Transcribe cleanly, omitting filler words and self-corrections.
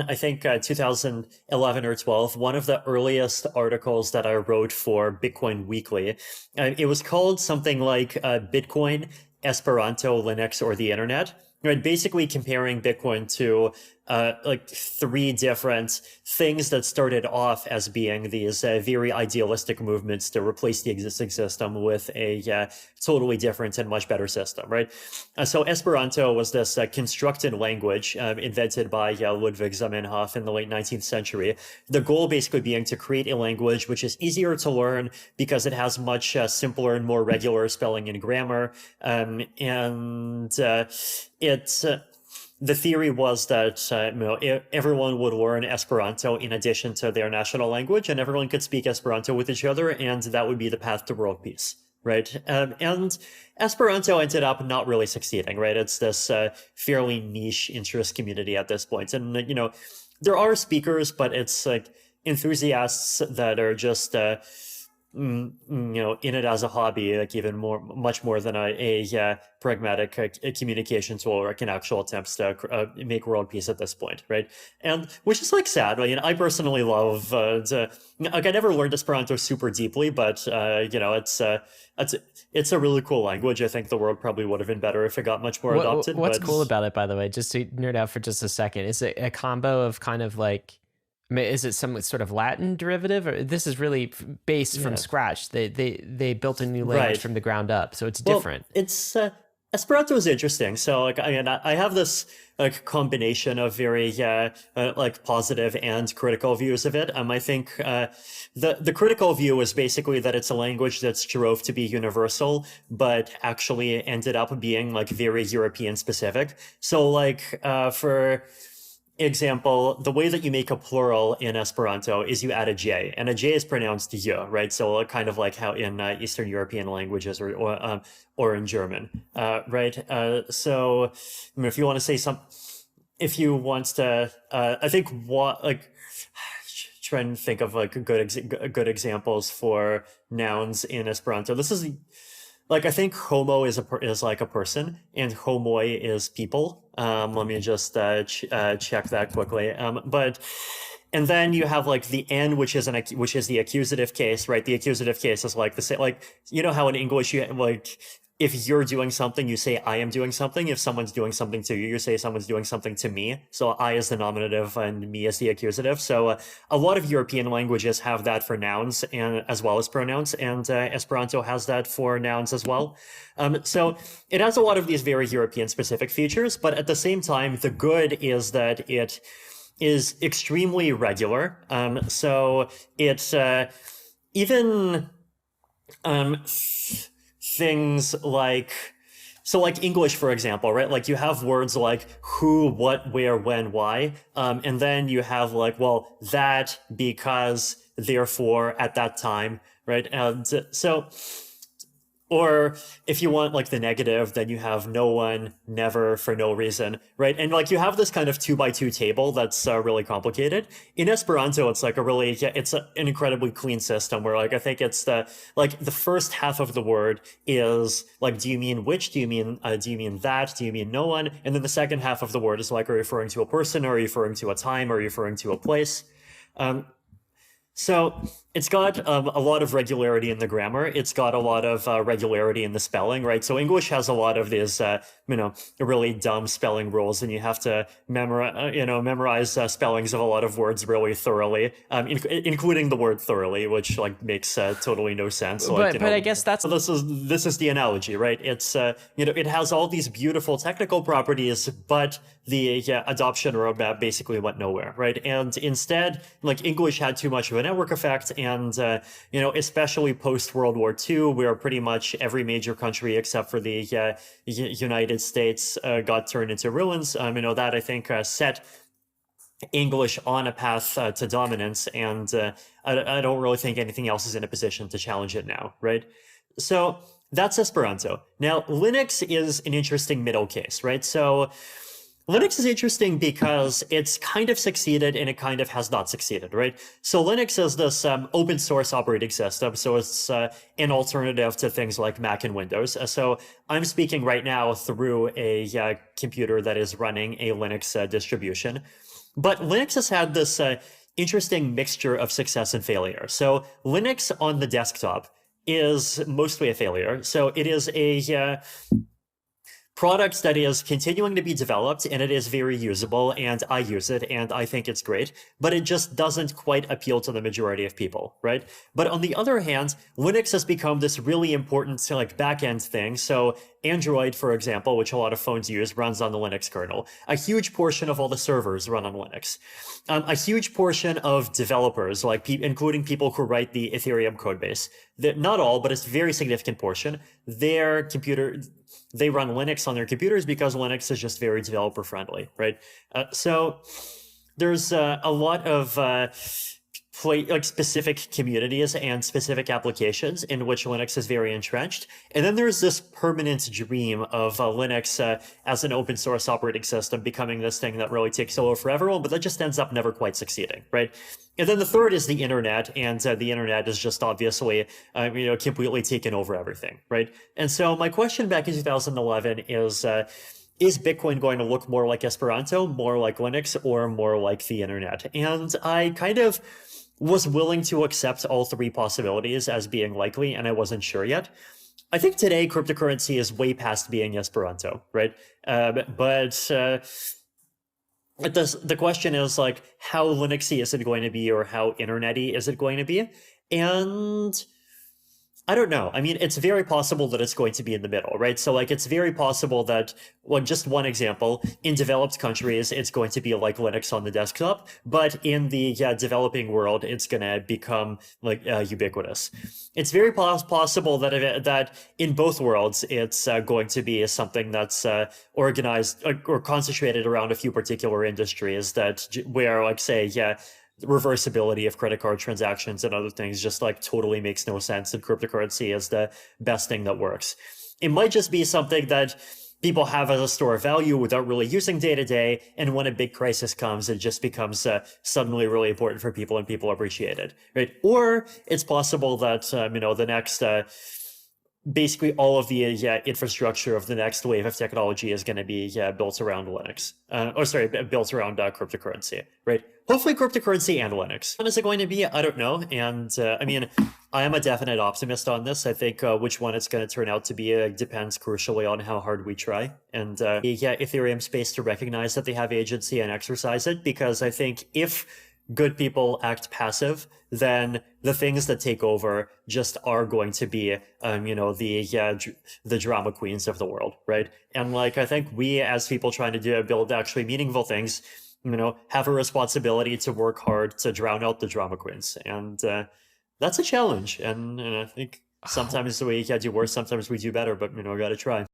I think 2011 or 12, one of the earliest articles that I wrote for Bitcoin Weekly. It was called something like Bitcoin, Esperanto, Linux, or the Internet. Right, basically comparing Bitcoin to like three different things that started off as being these very idealistic movements to replace the existing system with a totally different and much better system, right? So Esperanto was this constructed language invented by Ludwig Zamenhof in the late 19th century. The goal basically being to create a language which is easier to learn because it has much simpler and more regular spelling and grammar, and the theory was that everyone would learn Esperanto in addition to their national language, and everyone could speak Esperanto with each other, and that would be the path to world peace, right? And Esperanto ended up not really succeeding, right? It's this fairly niche interest community at this point, and there are speakers, but it's like enthusiasts that are just in it as a hobby, like even much more than a pragmatic communication tool or like an actual attempts to make world peace at this point, right? And which is like sad. I personally love I never learned Esperanto super deeply, but it's a really cool language. I think the world probably would have been better if it got much more adopted. What's cool about it, by the way, just to nerd out for just a second, is it a combo of kind of like, I mean, is it some sort of Latin derivative, or this is really based from scratch? They built a new language from the ground up, so it's different. It's Esperanto is interesting. So I have this like combination of very like positive and critical views of it. I think the critical view is basically that it's a language that strove to be universal, but actually ended up being like very European specific. So like for example, the way that you make a plural in Esperanto is you add a J, and a J is pronounced Y, right? So kind of like how in Eastern European languages or in German, right? So if you want to say if you want to, I think try and think of like good examples for nouns in Esperanto. This is like, I think homo is like a person, and homoi is people. Let me just check that quickly. And then you have like the n, which is the accusative case, right? The accusative case is like the same, like how in English you like, if you're doing something, you say I am doing something. If someone's doing something to you, you say someone's doing something to me. So I is the nominative and me is the accusative. So a lot of European languages have that for nouns and as well as pronouns, and Esperanto has that for nouns as well. So it has a lot of these very European specific features, but at the same time, the good is that it is extremely regular. So it's even things like, so like English, for example, right? Like you have words like who, what, where, when, why. And then you have like, well, that, because, therefore, at that time, right? And so, or if you want like the negative, then you have no one, never, for no reason, right? And like you have this kind of 2x2 table that's really complicated. In Esperanto, it's like it's an incredibly clean system where like I think it's the first half of the word is like, do you mean which? Do you mean that? Do you mean no one? And then the second half of the word is like, are you referring to a person? Are you referring to a time? Are you referring to a place? So it's got a lot of regularity in the grammar. It's got a lot of regularity in the spelling, right? So English has a lot of these, really dumb spelling rules, and you have to memorize spellings of a lot of words really thoroughly, including the word thoroughly, which like makes totally no sense. But I guess that's this is the analogy, right? It's it has all these beautiful technical properties, but the adoption roadmap basically went nowhere, right? And instead, like English had too much of a network effect, and especially post World War II, where pretty much every major country except for the United States got turned into ruins. That I think set English on a path to dominance, and I don't really think anything else is in a position to challenge it now, right? So that's Esperanto. Now, Linux is an interesting middle case, right? So Linux is interesting because it's kind of succeeded and it kind of has not succeeded, right? So Linux is this open source operating system. So it's an alternative to things like Mac and Windows. So I'm speaking right now through a computer that is running a Linux distribution. But Linux has had this interesting mixture of success and failure. So Linux on the desktop is mostly a failure. So it is a product that is continuing to be developed, and it is very usable, and I use it and I think it's great, but it just doesn't quite appeal to the majority of people, right? But on the other hand, Linux has become this really important like back-end thing. So Android, for example, which a lot of phones use, runs on the Linux kernel. A huge portion of all the servers run on Linux. A huge portion of developers, like including people who write the Ethereum codebase, not all, but it's a very significant portion, they run Linux on their computers because Linux is just very developer friendly, right? So there's a lot of like specific communities and specific applications in which Linux is very entrenched. And then there's this permanent dream of Linux as an open source operating system becoming this thing that really takes over for everyone, but that just ends up never quite succeeding, right? And then the third is the internet, and the internet is just obviously, completely taken over everything, right? And so my question back in 2011 is Bitcoin going to look more like Esperanto, more like Linux, or more like the internet? And I kind of was willing to accept all three possibilities as being likely, and I wasn't sure yet. I think today cryptocurrency is way past being Esperanto, right? The question is like, how Linuxy is it going to be, or how internety is it going to be? And I don't know. I mean, it's very possible that it's going to be in the middle, right? So like, it's very possible that, well, just one example, in developed countries, it's going to be like Linux on the desktop, but in the developing world, it's going to become like ubiquitous. It's very possible that that in both worlds, it's going to be something that's organized or concentrated around a few particular industries where, like, say, reversibility of credit card transactions and other things just like totally makes no sense, and cryptocurrency is the best thing that works. It might just be something that people have as a store of value without really using day to day, and when a big crisis comes, it just becomes suddenly really important for people and people appreciate it, right? Or it's possible that the next basically all of the infrastructure of the next wave of technology is going to be built around Linux. Built around cryptocurrency, right? Hopefully cryptocurrency and Linux. When is it going to be? I don't know. And I mean, I am a definite optimist on this. I think which one it's going to turn out to be depends crucially on how hard we try. And Ethereum space to recognize that they have agency and exercise it, because I think if good people act passive, then the things that take over just are going to be, the drama queens of the world, right? And like, I think we as people trying to build actually meaningful things, have a responsibility to work hard to drown out the drama queens. And that's a challenge. And I think sometimes we do worse, sometimes we do better, but, we got to try.